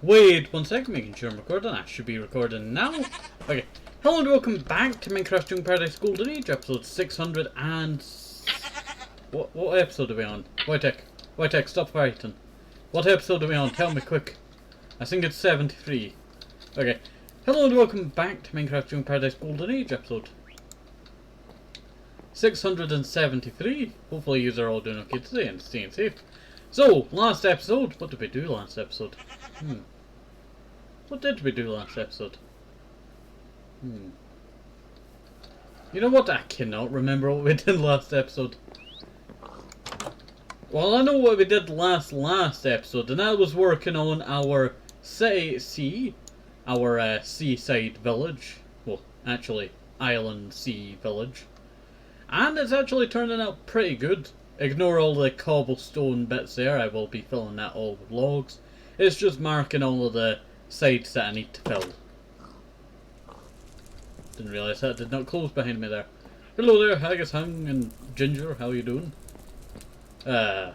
Wait 1 second, making sure I'm recording. I should be recording now. Okay. Hello and welcome back to Minecraft Young Paradise Golden Age, episode 600 and... What episode are we on? Wojtek, stop fighting. What episode are we on? Tell me quick. I think it's 73. Okay. Hello and welcome back to Minecraft Young Paradise Golden Age, episode 673. Hopefully you are all doing okay today and staying safe. So, last episode, what did we do last episode? What did we do last episode? You know what? I cannot remember what we did last episode. Well, I know what we did last episode, and I was working on our seaside village. Well, actually, island sea village. And it's actually turning out pretty good. Ignore all the cobblestone bits there, I will be filling that all with logs. It's just marking all of the sides that I need to fill. Didn't realise that did not close behind me there. Hello there, Haggis Hung and Ginger, how are you doing? So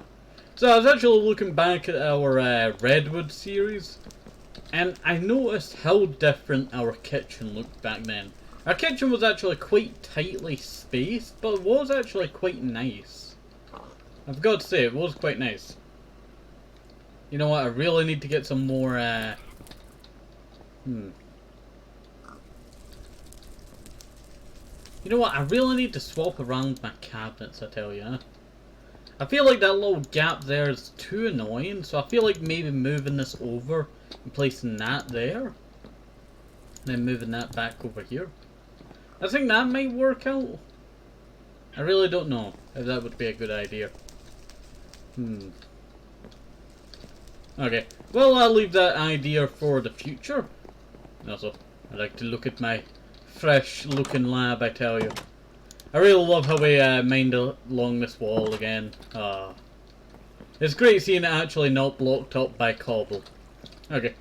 I was actually looking back at our Redwood series, and I noticed how different our kitchen looked back then. Our kitchen was actually quite tightly spaced, but it was actually quite nice. I've got to say, it was quite nice. You know what, I really need to get some more, You know what, I really need to swap around my cabinets, I tell you. I feel like that little gap there is too annoying, so I feel like maybe moving this over and placing that there. And then moving that back over here. I think that might work out. I really don't know if that would be a good idea. Okay, well, I'll leave that idea for the future. Also, I like to look at my fresh looking lab, I tell you. I really love how we mined along this wall again. It's great seeing it actually not blocked up by cobble. Okay,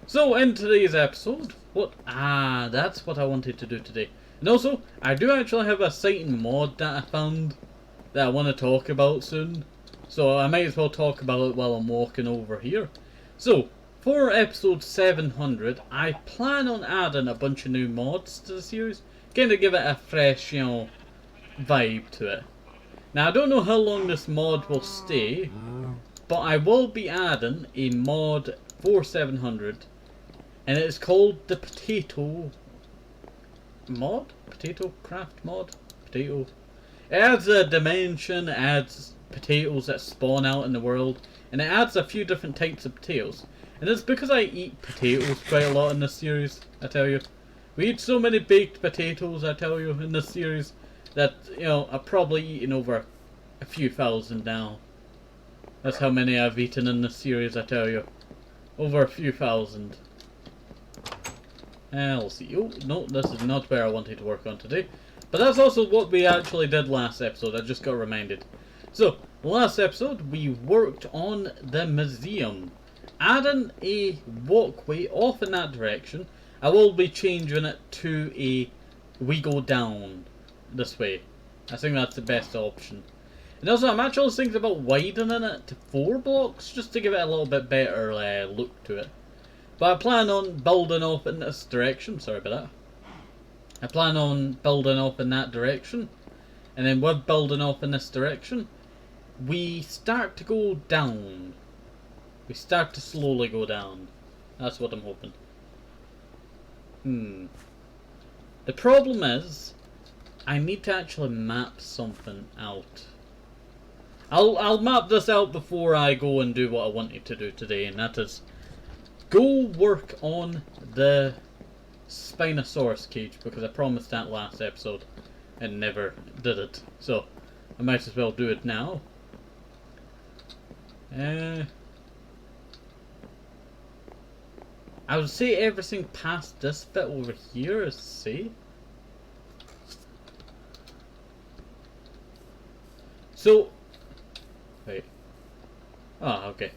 so in today's episode, that's what I wanted to do today. And also, I do actually have a sighting mod that I found that I want to talk about soon. So I might as well talk about it while I'm walking over here. So, for episode 700, I plan on adding a bunch of new mods to the series. Kind of give it a fresh, vibe to it. Now, I don't know how long this mod will stay, but I will be adding a mod for 700. And it's called the Potato mod? Potato craft mod? Potato. It adds a dimension, it adds potatoes that spawn out in the world, and it adds a few different types of potatoes. And it's because I eat potatoes quite a lot in this series, I tell you. We eat so many baked potatoes, I tell you, in this series, that, I've probably eaten over a few thousand now. That's how many I've eaten in this series, I tell you. Over a few thousand. Let's see. Oh, no, this is not where I wanted to work on today. But that's also what we actually did last episode, I just got reminded. So, last episode, we worked on the museum. Adding a walkway off in that direction. I will be changing it to we go down this way. I think that's the best option. And also, I'm actually thinking about widening it to 4 blocks, just to give it a little bit better look to it. But I plan on building off in this direction. Sorry about that. I plan on building off in that direction. And then with building off in this direction, we start to go down. We start to slowly go down. That's what I'm hoping. The problem is, I need to actually map something out. I'll map this out before I go and do what I wanted to do today, and that is go work on the Spinosaurus cage, because I promised that last episode and never did it. So I might as well do it now. I would say everything past this bit over here is safe. So, wait. Oh, okay.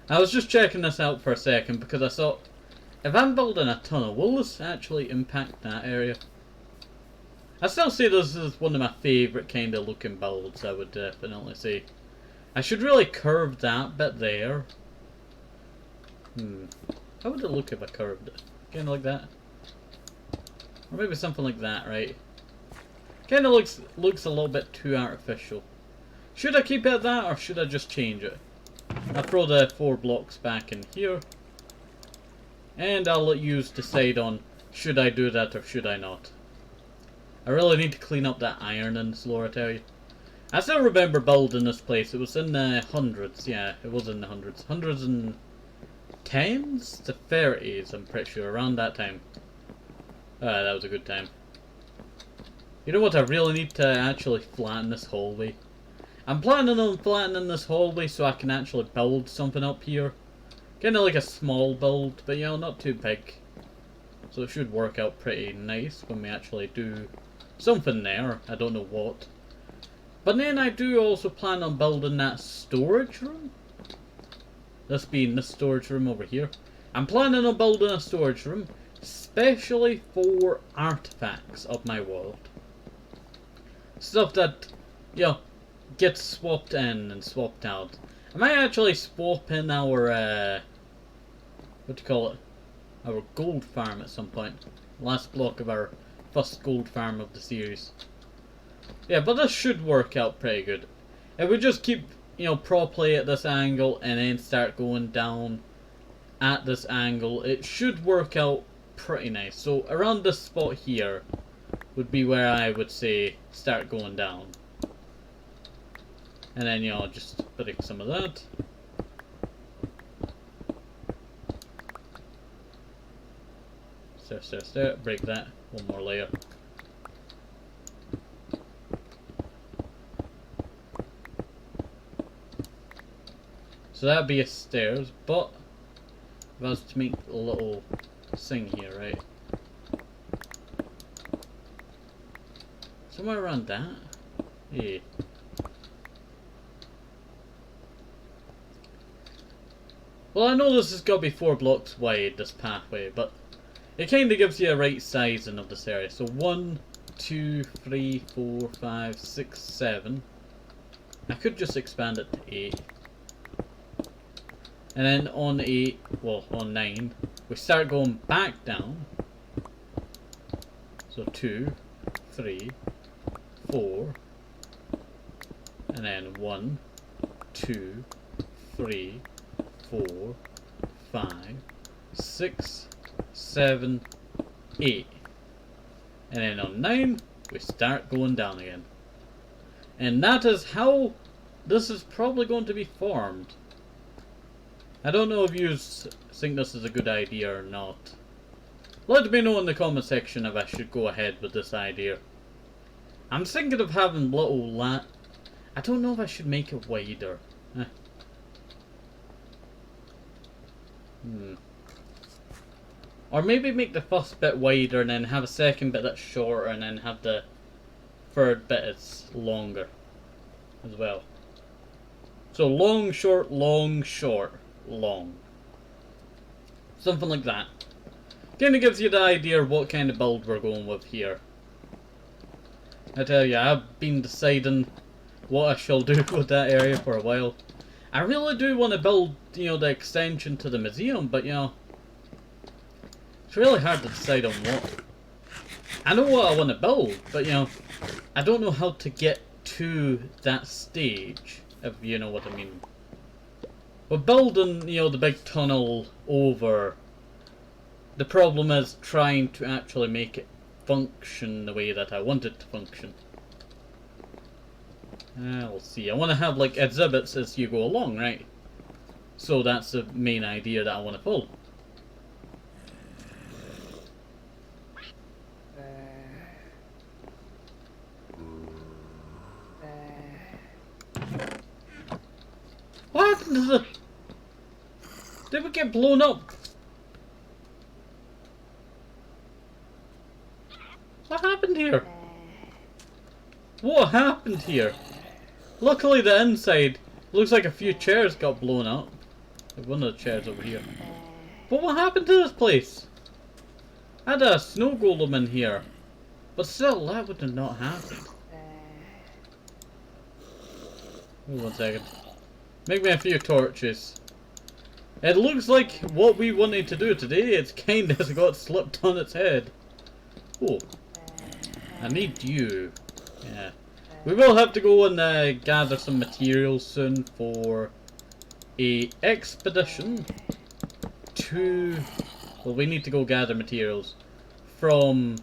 I was just checking this out for a second because I thought, if I'm building a tunnel, will this actually impact that area? I still say this is one of my favourite kind of looking builds, I would definitely say. I should really curve that bit there. How would it look if I curved it? Kinda like that? Or maybe something like that, right? Kinda looks a little bit too artificial. Should I keep it at that, or should I just change it? I'll throw the 4 blocks back in here. And I'll let you decide on, should I do that or should I not? I really need to clean up that iron in this lore, I tell you. I still remember building this place. It was in the hundreds, yeah, it was in the hundreds. Hundreds and tens to 30s, I'm pretty sure, around that time. That was a good time. You know what, I really need to actually flatten this hallway. I'm planning on flattening this hallway so I can actually build something up here. Kinda like a small build, but you know, not too big. So it should work out pretty nice when we actually do something there. I don't know what. But then I do also plan on building that storage room. This being this storage room over here. I'm planning on building a storage room especially for artifacts of my world. Stuff that, you know, gets swapped in and swapped out. I might actually swap in our, what do you call it? Our gold farm at some point. Last block of our first gold farm of the series. Yeah, but this should work out pretty good. If we just keep, you know, properly at this angle and then start going down at this angle, it should work out pretty nice. So around this spot here would be where I would say start going down. And then, you know, just putting some of that. Stare, break that. One more layer. So that'd be a stairs, but if I was to make a little thing here, right? Somewhere around that? Yeah. Well, I know this has got to be 4 blocks wide, this pathway, but it kind of gives you a right sizing of this area. So 1, 2, 3, 4, 5, 6, 7. I could just expand it to 8. And then on 8, well, on 9, we start going back down. So 2, 3, 4. And then 1, 2, 3, 4, 5, 6, 7, 8. And then on 9, we start going down again. And that is how this is probably going to be formed. I don't know if you think this is a good idea or not. Let me know in the comment section if I should go ahead with this idea. I'm thinking of having little I don't know if I should make it wider. Or maybe make the first bit wider and then have a second bit that's shorter and then have the third bit that's longer as well. So long, short, long, short, long. Something like that. Kinda gives you the idea of what kind of build we're going with here. I tell you, I've been deciding what I shall do with that area for a while. I really do want to build, you know, the extension to the museum, but, you know, it's really hard to decide on what. I know what I want to build, but, you know, I don't know how to get to that stage, if you know what I mean. We're building, you know, the big tunnel over. The problem is trying to actually make it function the way that I want it to function. We'll see. I want to have like exhibits as you go along, right? So that's the main idea that I want to pull. What happened to the... Did we get blown up? What happened here? What happened here? Luckily the inside looks like a few chairs got blown up. Like one of the chairs over here. But what happened to this place? I had a snow golem in here. But still, that would have not happened. Wait 1 second. Make me a few torches. It looks like what we wanted to do today, it's kind of got slipped on its head. Oh, I need you. Yeah. We will have to go and gather some materials soon for a expedition to... Well, we need to go gather materials from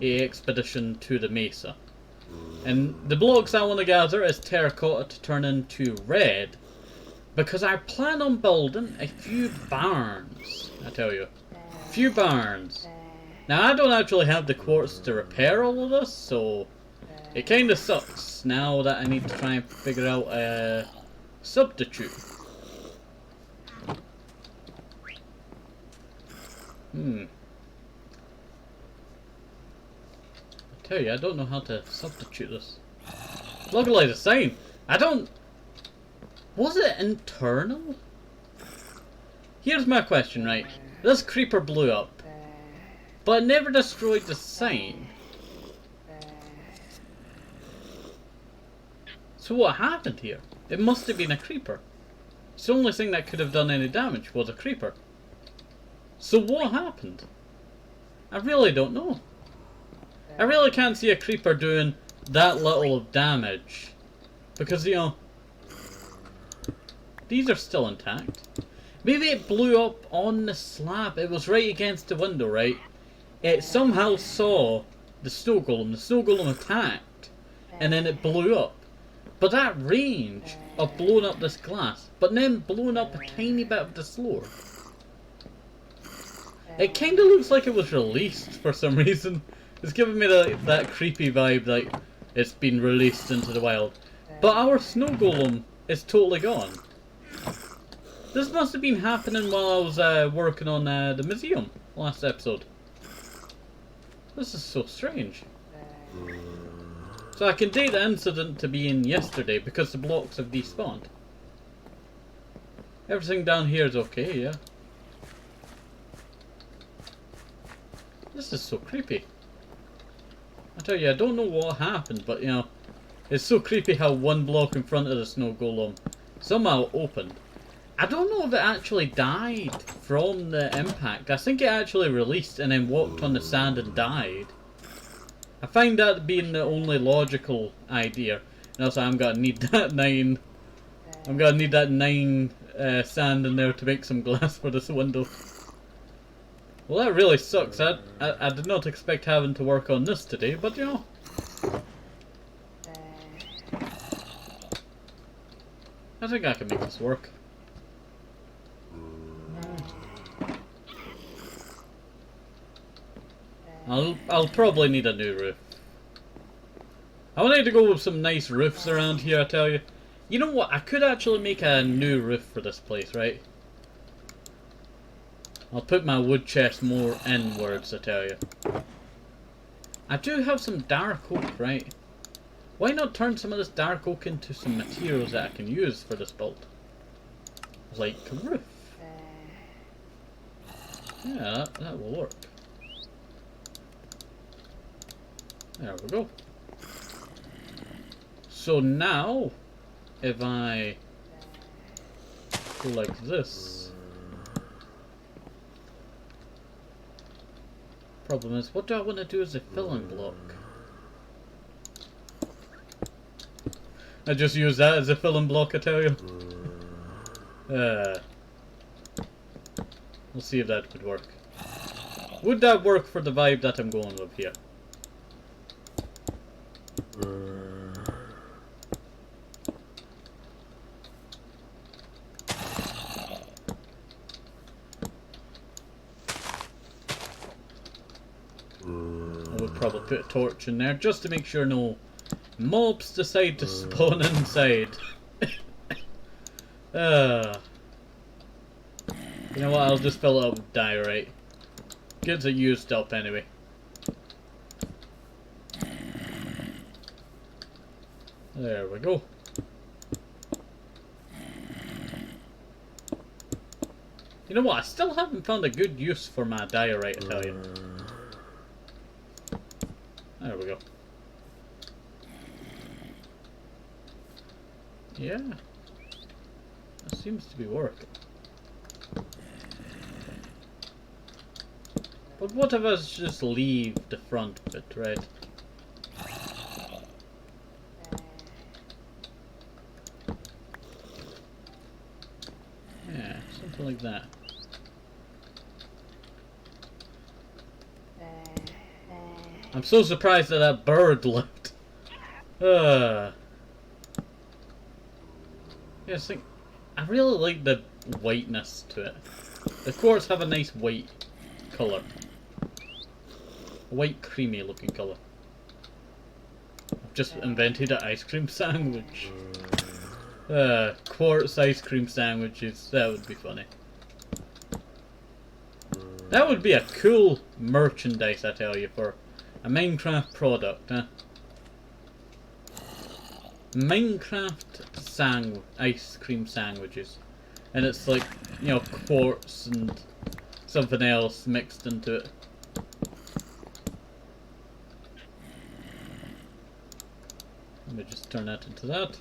a expedition to the mesa. And the blocks I want to gather is terracotta to turn into red. Because I plan on building a few barns, I tell you. A few barns. Now, I don't actually have the quartz to repair all of this, so it kind of sucks now that I need to try and figure out a substitute. I tell you, I don't know how to substitute this. Luckily, the sign. I don't... Was it internal? Here's my question, right? This creeper blew up, but it never destroyed the sign. So what happened here? It must have been a creeper. It's the only thing that could have done any damage was a creeper. So what happened? I really don't know. I really can't see a creeper doing that little of damage. Because, you know, these are still intact. Maybe it blew up on the slab. It was right against the window, right? It somehow saw the snow golem. The snow golem attacked. And then it blew up. But that range of blowing up this glass, but then blowing up a tiny bit of the floor. It kind of looks like it was released for some reason. It's giving me that creepy vibe, like it's been released into the wild. But our snow golem is totally gone. This must have been happening while I was working on the museum last episode. This is so strange. So I can date the incident to being yesterday because the blocks have despawned. Everything down here is okay, yeah. This is so creepy. I tell you, I don't know what happened, but you know, it's so creepy how one block in front of the snow golem somehow opened. I don't know if it actually died from the impact. I think it actually released and then walked on the sand and died. I find that being the only logical idea. And also, I'm gonna need that 9. I'm gonna need that 9 sand in there to make some glass for this window. Well, that really sucks. I did not expect having to work on this today, but you know. I think I can make this work. I'll probably need a new roof. I wanted to go with some nice roofs around here, I tell you. You know what? I could actually make a new roof for this place, right? I'll put my wood chest more inwards, I tell you. I do have some dark oak, right? Why not turn some of this dark oak into some materials that I can use for this build? Like a roof. Yeah, that will work. There we go. So now, if I go like this, problem is, what do I want to do as a filling block? I just use that as a filling block, I tell you. We'll see if that would work. Would that work for the vibe that I'm going with here? I would probably put a torch in there just to make sure no mobs decide to spawn inside. You know what, I'll just fill it up with diorite. Gets it used up anyway. There we go. You know what, I still haven't found a good use for my diorite, I tell you. There we go. Yeah. That seems to be working. But what if I just leave the front bit red? Yeah, something like that. I'm so surprised that that bird left. Yeah, I really like the whiteness to it. The quartz have a nice white colour. A white creamy looking colour. I've just invented an ice cream sandwich. Quartz ice cream sandwiches. That would be funny. That would be a cool merchandise, I tell you, for a Minecraft product, huh? Minecraft ice cream sandwiches. And it's like, you know, quartz and something else mixed into it. Let me just turn that into that.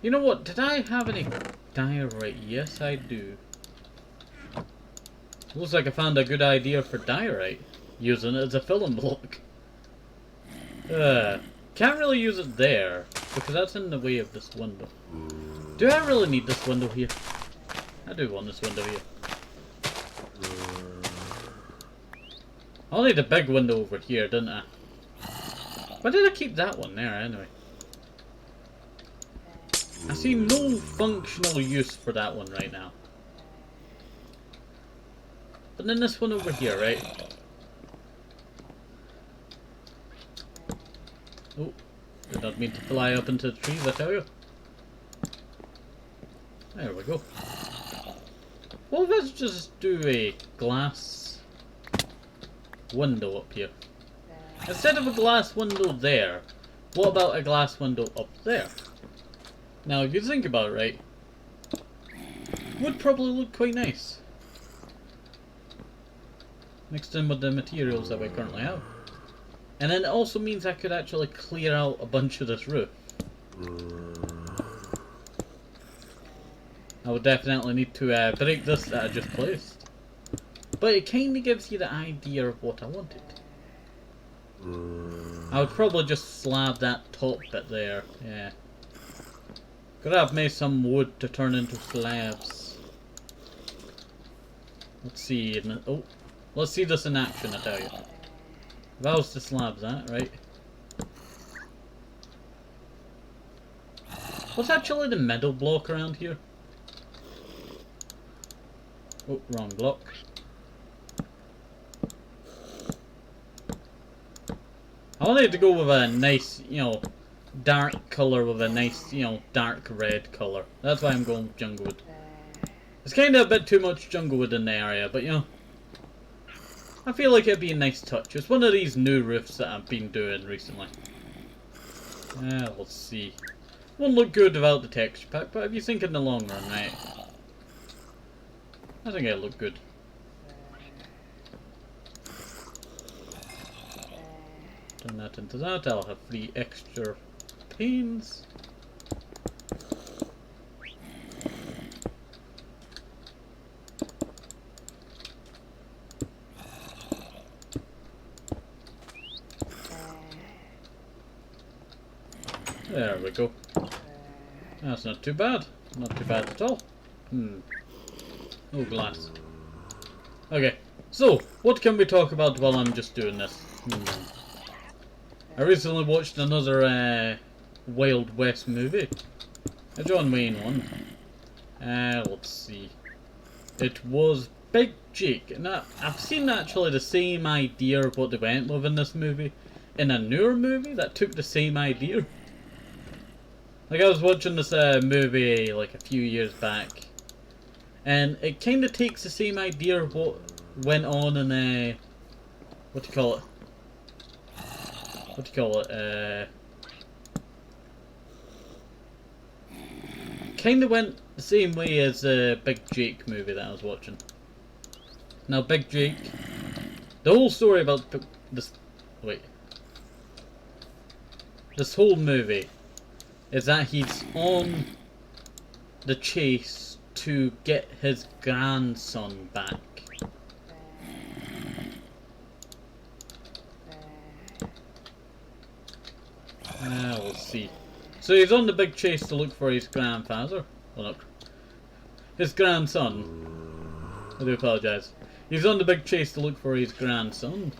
You know what? Did I have any diorite? Yes, I do. Looks like I found a good idea for diorite. Using it as a filling block. Can't really use it there, because that's in the way of this window. Do I really need this window here? I do want this window here. I'll need a big window over here, didn't I? Why did I keep that one there, anyway? I see no functional use for that one right now. But then this one over here, right? Oh, did not mean to fly up into the trees, I tell you. There we go. Well, let's just do a glass window up here. Instead of a glass window there, what about a glass window up there? Now, if you think about it, right, would probably look quite nice. Mixed in with the materials that we currently have. And then it also means I could actually clear out a bunch of this roof. I would definitely need to break this that I just placed. But it kind of gives you the idea of what I wanted. I would probably just slab that top bit there, yeah. Could have made some wood to turn into slabs. Let's see, oh, let's see this in action, I tell you. If I was to slab that, right? What's actually the middle block around here? Oh, wrong block. I wanted to go with a nice, you know, dark colour with a nice, you know, dark red colour. That's why I'm going with junglewood. It's kind of a bit too much junglewood in the area, but you know, I feel like it'd be a nice touch. It's one of these new roofs that I've been doing recently. Let's see. Won't look good without the texture pack, but if you think in the long run, right? I think it'll look good. Turn that into that. I'll have 3 extra panes. There we go. That's not too bad. Not too bad at all. Oh, glass. Okay, so, what can we talk about while I'm just doing this? I recently watched another Wild West movie. A John Wayne one. Let's see. It was Big Jake. Now, I've seen actually the same idea of what they went with in this movie. In a newer movie that took the same idea. Like, I was watching this movie like a few years back, and it kind of takes the same idea of what went on in what do you call it? What do you call it? Kind of went the same way as the Big Jake movie that I was watching. Now, Big Jake, the whole story about this whole movie is that he's on the chase to get his grandson back. We'll see. So he's on the big chase to look for his grandfather. Well, look. His grandson. I do apologise. He's on the big chase to look for his grandson.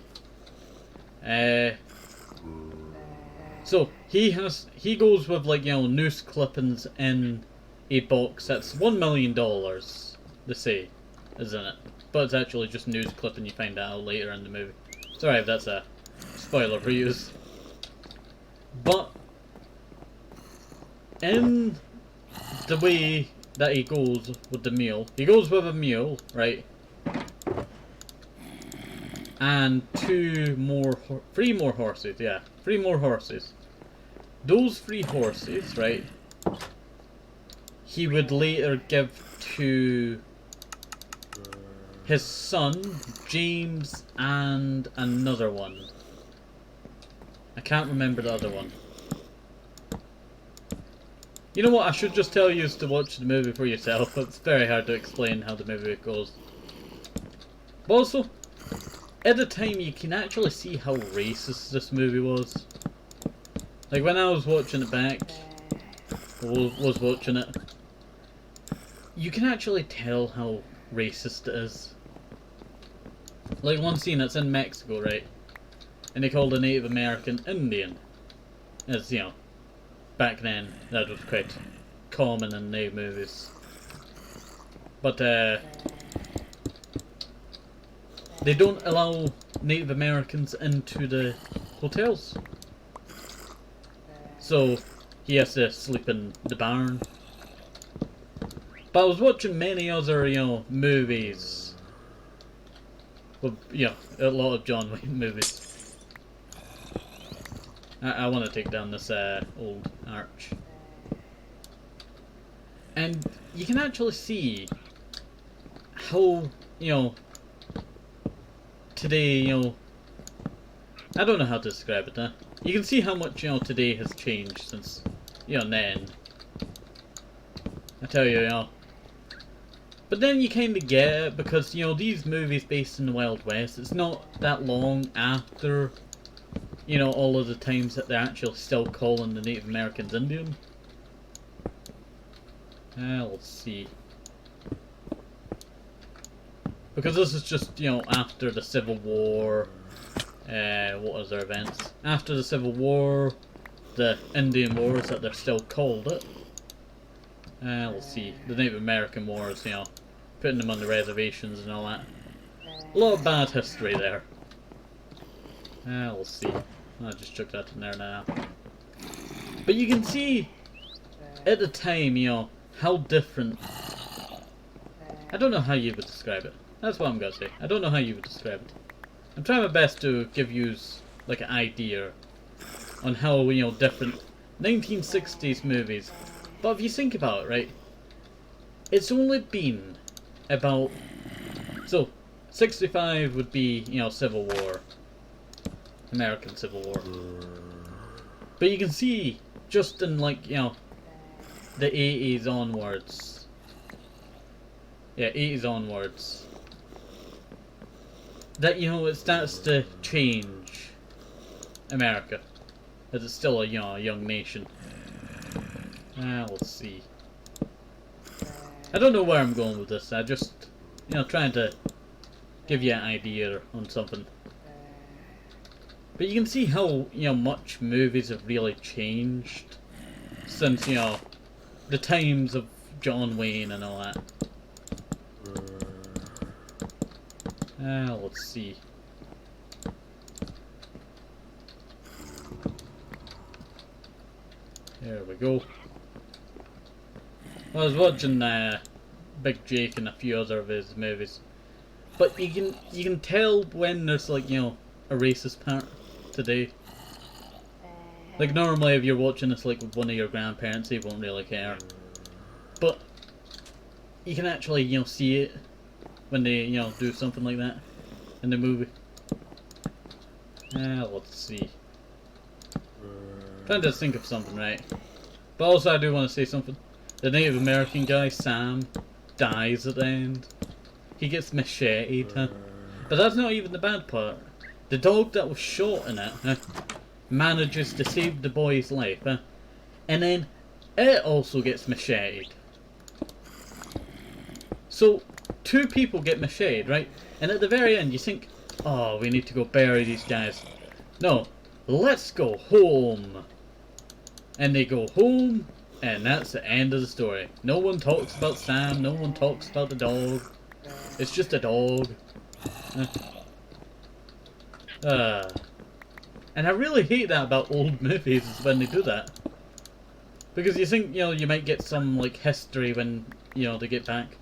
So he goes with, like, you know, noose clippings in a box that's $1 million. They say is in it, but it's actually just news clipping. You find out later in the movie. Sorry if that's a spoiler for you. But in the way that he goes with the mule, he goes with a mule, right? And three more horses, yeah. 3 more horses. Those 3 horses, right, he would later give to his son, James, and another one. I can't remember the other one. You know what, I should just tell you to watch the movie for yourself. It's very hard to explain how the movie goes. But also, at the time you can actually see how racist this movie was. Like when I was watching it back, was watching it, you can actually tell how racist it is. Like one scene, it's in Mexico, right? And they called a Native American Indian. As, you know, back then that was quite common in Native movies. But they don't allow Native Americans into the hotels. So he has to sleep in the barn. But I was watching many other, you know, movies. Well, yeah, a lot of John Wayne movies. I want to take down this old arch. And you can actually see how, you know, today, you know, I don't know how to describe it, huh? You can see how much, you know, today has changed since, you know, then. I tell you, you know. But then you kind of get it, because, you know, these movies based in the Wild West, it's not that long after, you know, all of the times that they're actually still calling the Native Americans Indian. Let's see. Because this is just, you know, after the Civil War. What other events? After the Civil War, the Indian Wars that they're still called it. Let's see. The Native American Wars, you know, putting them on the reservations and all that. A lot of bad history there. We'll see. I'll just chuck that in there now. But you can see, at the time, you know, how different. I don't know how you would describe it. That's what I'm gonna say. I don't know how you would describe it. I'm trying my best to give you, like, an idea on how, you know, different 1960s movies. But if you think about it, right, it's only been about, so 65 would be, you know, Civil War, American Civil War. But you can see just in, like, you know, the 80s onwards. Yeah, 80s onwards. That, you know, it starts to change America, as it's still a, you know, a young nation. Let's see. I don't know where I'm going with this. I just, you know, trying to give you an idea on something. But you can see how, you know, much movies have really changed since, you know, the times of John Wayne and all that. Let's see. There we go. I was watching Big Jake and a few other of his movies, but you can tell when there's, like, you know, a racist part today. Like, normally if you're watching this, like, with one of your grandparents, they won't really care. But you can actually, you know, see it when they, you know, do something like that in the movie. Let's see. Trying to think of something, right? But also I do want to say something. The Native American guy, Sam, dies at the end. He gets macheted, huh? But that's not even the bad part. The dog that was shot in it, huh, manages to save the boy's life, huh? And then it also gets macheted. So, 2 people get macheted, right? And at the very end you think, oh, we need to go bury these guys. No, let's go home. And they go home, and that's the end of the story. No one talks about Sam, no one talks about the dog. It's just a dog. And I really hate that about old movies, is when they do that. Because you think, you know, you might get some, like, history when, you know, they get back.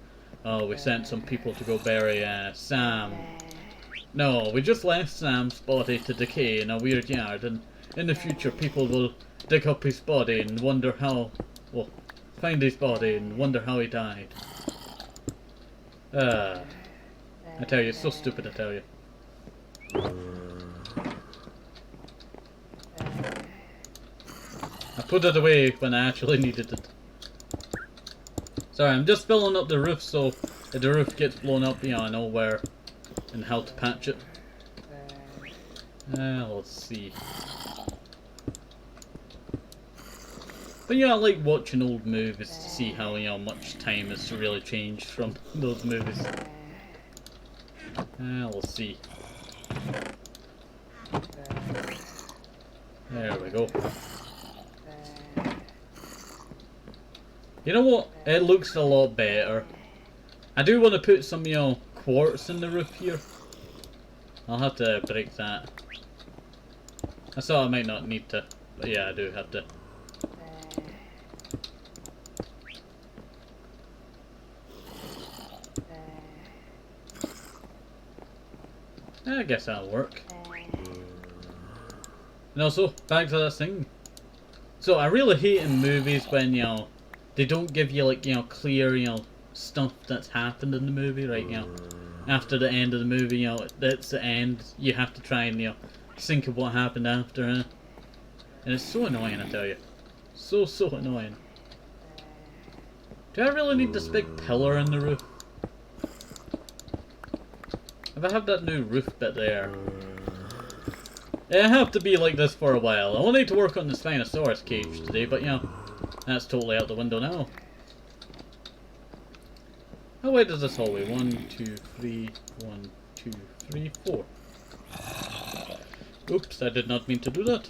Oh, we sent some people to go bury Sam. No, we just left Sam's body to decay in a weird yard, and in the future people will dig up his body and wonder how... well, find his body and wonder how he died. I tell you, it's so stupid, I tell you. I put it away when I actually needed it. Sorry, I'm just filling up the roof, so if the roof gets blown up, you know, I know where and how to patch it. Let's see. But yeah, I like watching old movies to see how, you know, much time has really changed from those movies. Let's see. There we go. You know what? It looks a lot better. I do want to put some, you know, quartz in the roof here. I'll have to break that. I thought I might not need to, but yeah, I do have to. I guess that'll work. And also, back to this thing. So I really hate in movies when, you know, they don't give you, like, you know, clear, you know, stuff that's happened in the movie, right? You know, after the end of the movie, you know, that's the end. You have to try and, you know, think of what happened after, huh? And it's so annoying, I tell you. So annoying. Do I really need this big pillar in the roof? If I have that new roof bit there. I have to be like this for a while. I will need to work on the Spinosaurus cage today, but you know, that's totally out the window now. How wide is this hallway? 1, 2, 3, 1, 2, 3, 4. Oops, I did not mean to do that.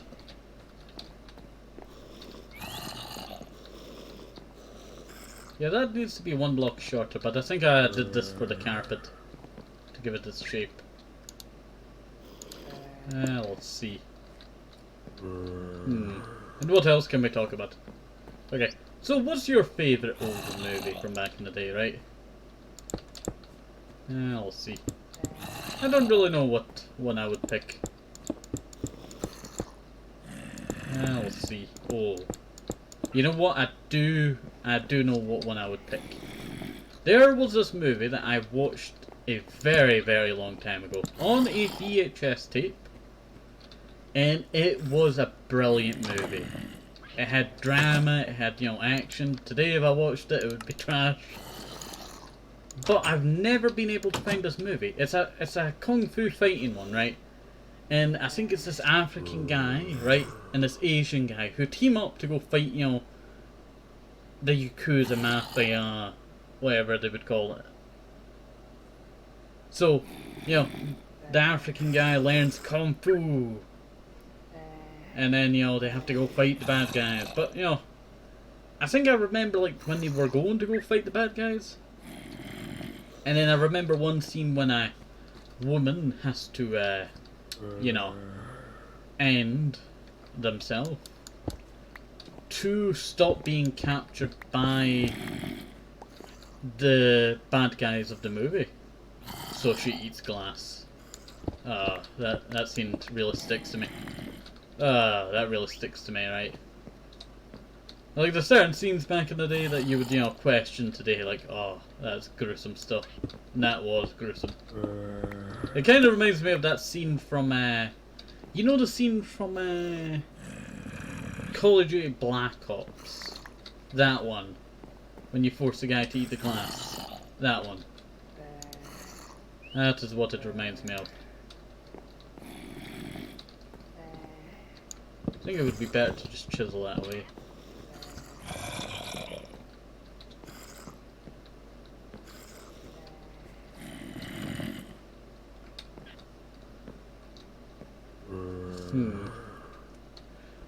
Yeah, that needs to be 1 block shorter, but I think I did this for the carpet to give it this shape. Let's see. And what else can we talk about? Okay, so what's your favourite old movie from back in the day, right? Let's see. I don't really know what one I would pick. Let's see. Oh, you know what? I do know what one I would pick. There was this movie that I watched a very, very long time ago on a VHS tape. And it was a brilliant movie. It had drama, it had, you know, action. Today if I watched it, it would be trash. But I've never been able to find this movie. It's a kung fu fighting one, right? And I think it's this African guy, right? And this Asian guy who team up to go fight, you know, the Yakuza Mafia, whatever they would call it. So, you know, the African guy learns kung fu. And then, you know, they have to go fight the bad guys. But, you know, I think I remember, like, when they were going to go fight the bad guys. And then I remember one scene when a woman has to, you know, end themselves to stop being captured by the bad guys of the movie. So she eats glass. That scene really sticks to me. That really sticks to me, right? Like, there's certain scenes back in the day that you would, you know, question today, like, oh, that's gruesome stuff. And that was gruesome. It kind of reminds me of that scene from, you know the scene from, Call of Duty Black Ops? That one. When you force the guy to eat the glass. That one. That is what it reminds me of. I think it would be better to just chisel that away.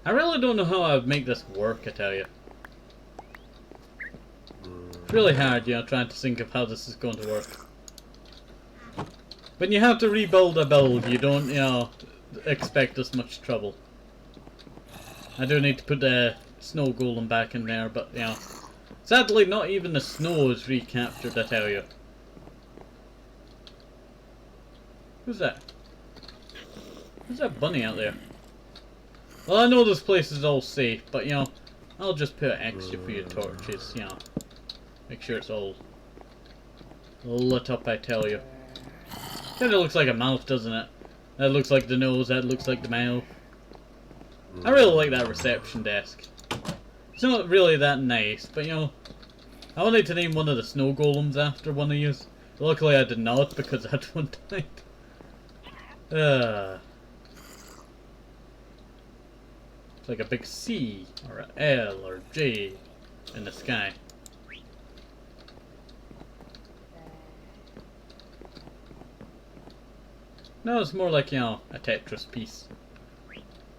I really don't know how I would make this work, I tell you. It's really hard, you know, trying to think of how this is going to work. When you have to rebuild a build, you don't, you know, expect this much trouble. I do need to put the snow golem back in there, but, you know, sadly not even the snow is recaptured, I tell you. Who's that? Who's that bunny out there? Well, I know this place is all safe, but, you know, I'll just put extra for your torches, you know. Make sure it's all lit up, I tell you. Kinda looks like a mouth, doesn't it? That looks like the nose, that looks like the mouth. I really like that reception desk. It's not really that nice, but, you know, I wanted to name one of the snow golems after one of yous. Luckily I did not, because that one died. It's like a big C, or an L, or J in the sky. No, it's more like, you know, a Tetris piece.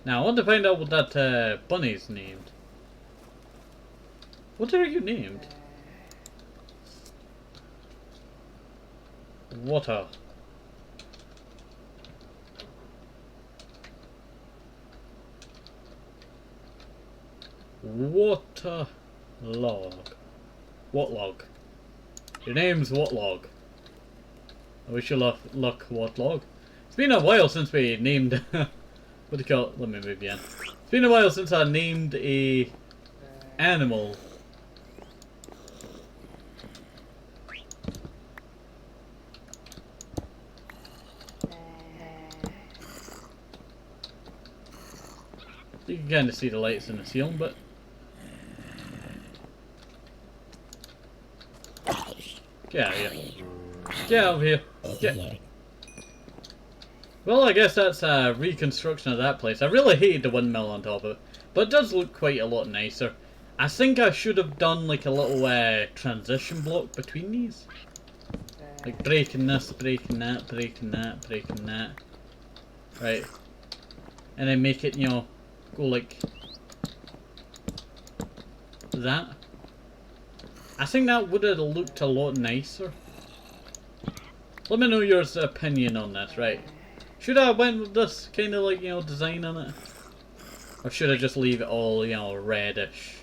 Now, I want to find out what that bunny's named. What are you named? Water. Water log. What log? Your name's what log? I wish you luck, what log? It's been a while since we named. What do you call it? Let me move you in. It's been a while since I named a animal. You can kind of see the lights in the ceiling, but get out of here. Get out of here. Get. Well, I guess that's a reconstruction of that place. I really hated the windmill on top of it, but it does look quite a lot nicer. I think I should have done like a little transition block between these. Like breaking this, breaking that, breaking that, breaking that. Right. And then make it, you know, go like that. I think that would have looked a lot nicer. Let me know your opinion on this, right? Should I have went with this kind of like, you know, design on it? Or should I just leave it all, you know, reddish?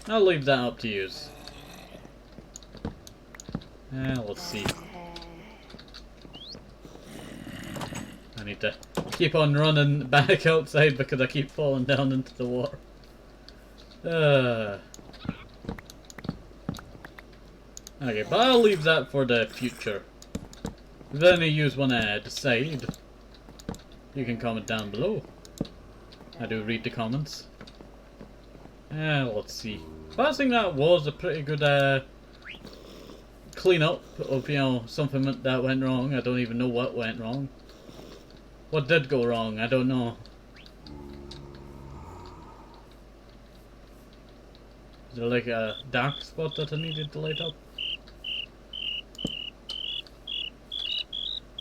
I'll leave that up to you. Let's see. I need to keep on running back outside because I keep falling down into the water. Okay, but I'll leave that for the future. If any of you want to decide, you can comment down below. I do read the comments. Let's see. But I think that was a pretty good clean up of, you know, something that went wrong. I don't even know what went wrong. What did go wrong? I don't know. Is there like a dark spot that I needed to light up?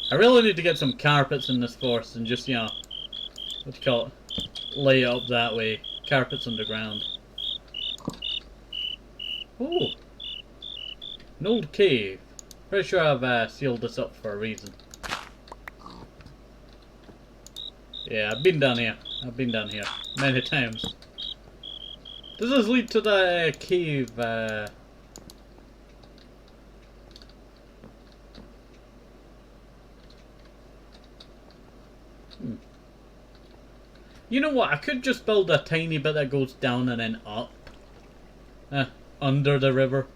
I really need to get some carpets in this forest and just, you know, what do you call it? Lay it up that way. Carpets underground. Oh! An old cave. Pretty sure I've sealed this up for a reason. Yeah, I've been down here. I've been down here many times. Does this lead to the cave? You know what? I could just build a tiny bit that goes down and then up. Under the river.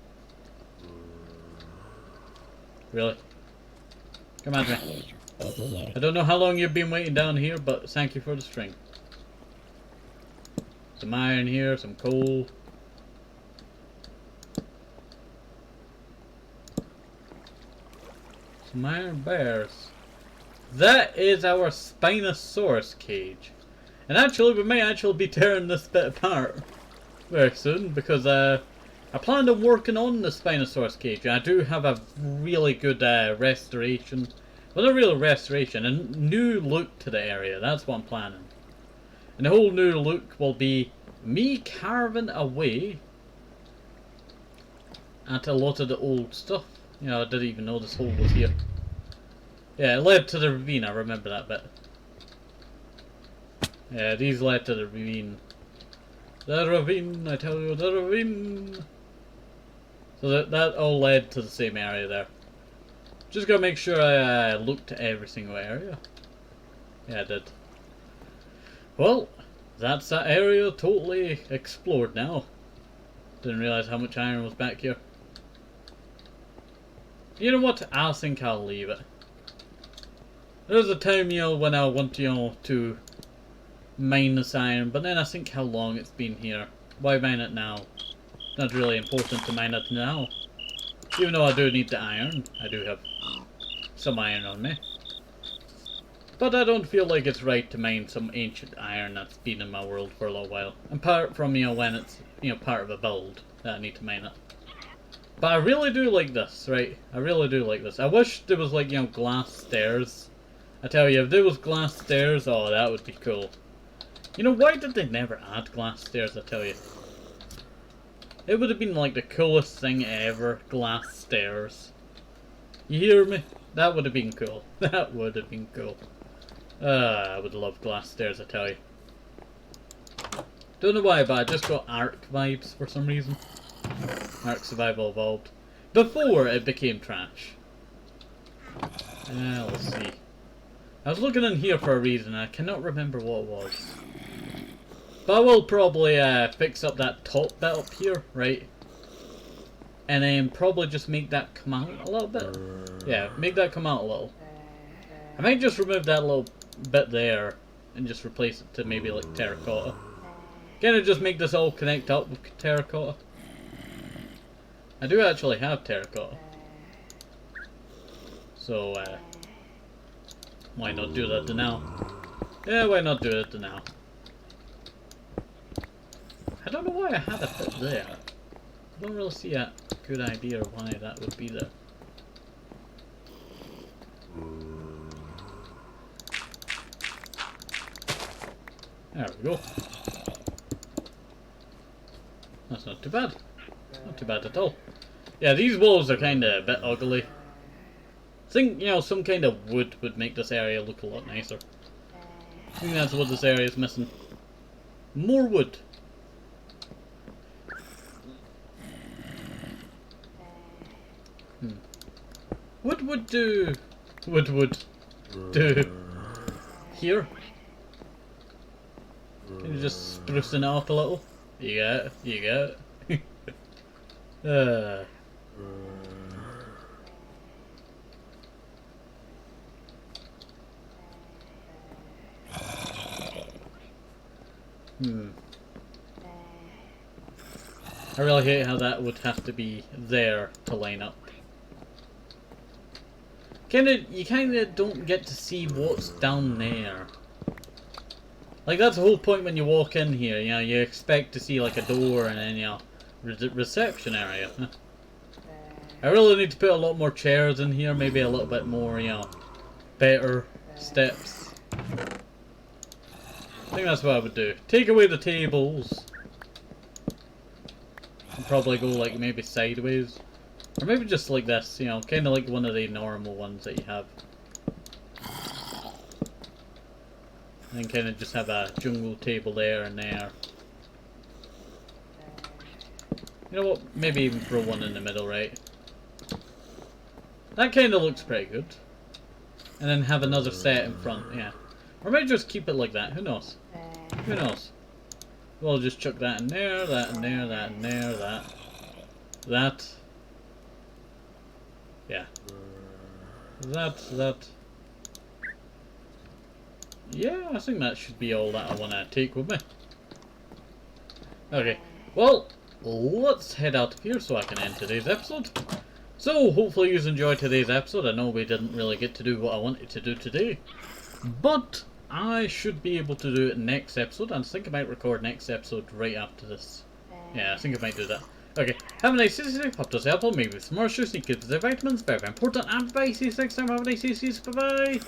Really? Come on, man. I don't know how long you've been waiting down here, but thank you for the string. Some iron here, some coal. Some iron bears. That is our Spinosaurus cage. And actually, we may actually be tearing this bit apart very soon, because I planned on working on the Spinosaurus cage. I do have a really good restoration. Well, not really restoration, a new look to the area. That's what I'm planning. And the whole new look will be me carving away at a lot of the old stuff. You know, I didn't even know this hole was here. Yeah, it led to the ravine, I remember that bit. Yeah, these led to the ravine. The ravine, I tell you, the ravine. So that all led to the same area there. Just gotta make sure I looked at every single area. Yeah, I did. Well, that's that area totally explored now. Didn't realise how much iron was back here. You know what? I think I'll leave it. There's a time, you know, when I want, you know, to mine this iron, but then I think how long it's been here. Why mine it now? Not really important to mine it now. Even though I do need the iron, I do have some iron on me. But I don't feel like it's right to mine some ancient iron that's been in my world for a little while. Apart from, you know, when it's, you know, part of a build that I need to mine it. But I really do like this, right? I really do like this. I wish there was, like, you know, glass stairs. I tell you, if there was glass stairs, oh, that would be cool. You know, why did they never add glass stairs, I tell you? It would have been, like, the coolest thing ever. Glass stairs. You hear me? That would have been cool. That would have been cool. I would love glass stairs, I tell you. Don't know why, but I just got Ark vibes for some reason. Ark Survival Evolved. Before it became trash. Let's see. I was looking in here for a reason, I cannot remember what it was. But I will probably fix up that top bit up here, right? And then probably just make that come out a little bit. Yeah, make that come out a little. I might just remove that little bit there and just replace it to maybe like terracotta. Can I just make this all connect up with terracotta? I do actually have terracotta. So, why not do that now? Yeah, why not do it now? I don't know why I had a bit there. I don't really see a good idea of why that would be there. There we go. That's not too bad. Not too bad at all. Yeah, these walls are kind of a bit ugly. I think, you know, some kind of wood would make this area look a lot nicer. I think that's what this area is missing. More wood. What would do? What would do? Here? Can you just sprucing it up a little? You got it. You got it. I really hate how that would have to be there to line up. You kinda don't get to see what's down there. Like, that's the whole point when you walk in here, you know, you expect to see like a door and then, you know, reception area. I really need to put a lot more chairs in here, maybe a little bit more, you know, better steps. I think that's what I would do. Take away the tables. And probably go like maybe sideways. Or maybe just like this, you know, kind of like one of the normal ones that you have. And then kind of just have a jungle table there and there. You know what, maybe even throw one in the middle, right? That kind of looks pretty good. And then have another set in front, yeah. Or maybe just keep it like that, who knows? Who knows? We'll just chuck that in there, that in there, that in there, that. Yeah. That. Yeah, I think that should be all that I want to take with me. Okay, well, let's head out of here so I can end today's episode. So, hopefully you enjoyed today's episode. I know we didn't really get to do what I wanted to do today, but I should be able to do it next episode, and I think I might record next episode right after this. Yeah, I think I might do that. Okay, have a nice day, hope to help, maybe some more shoes, kids, the vitamins, very important, and bye, see you next time, have a nice day, bye bye!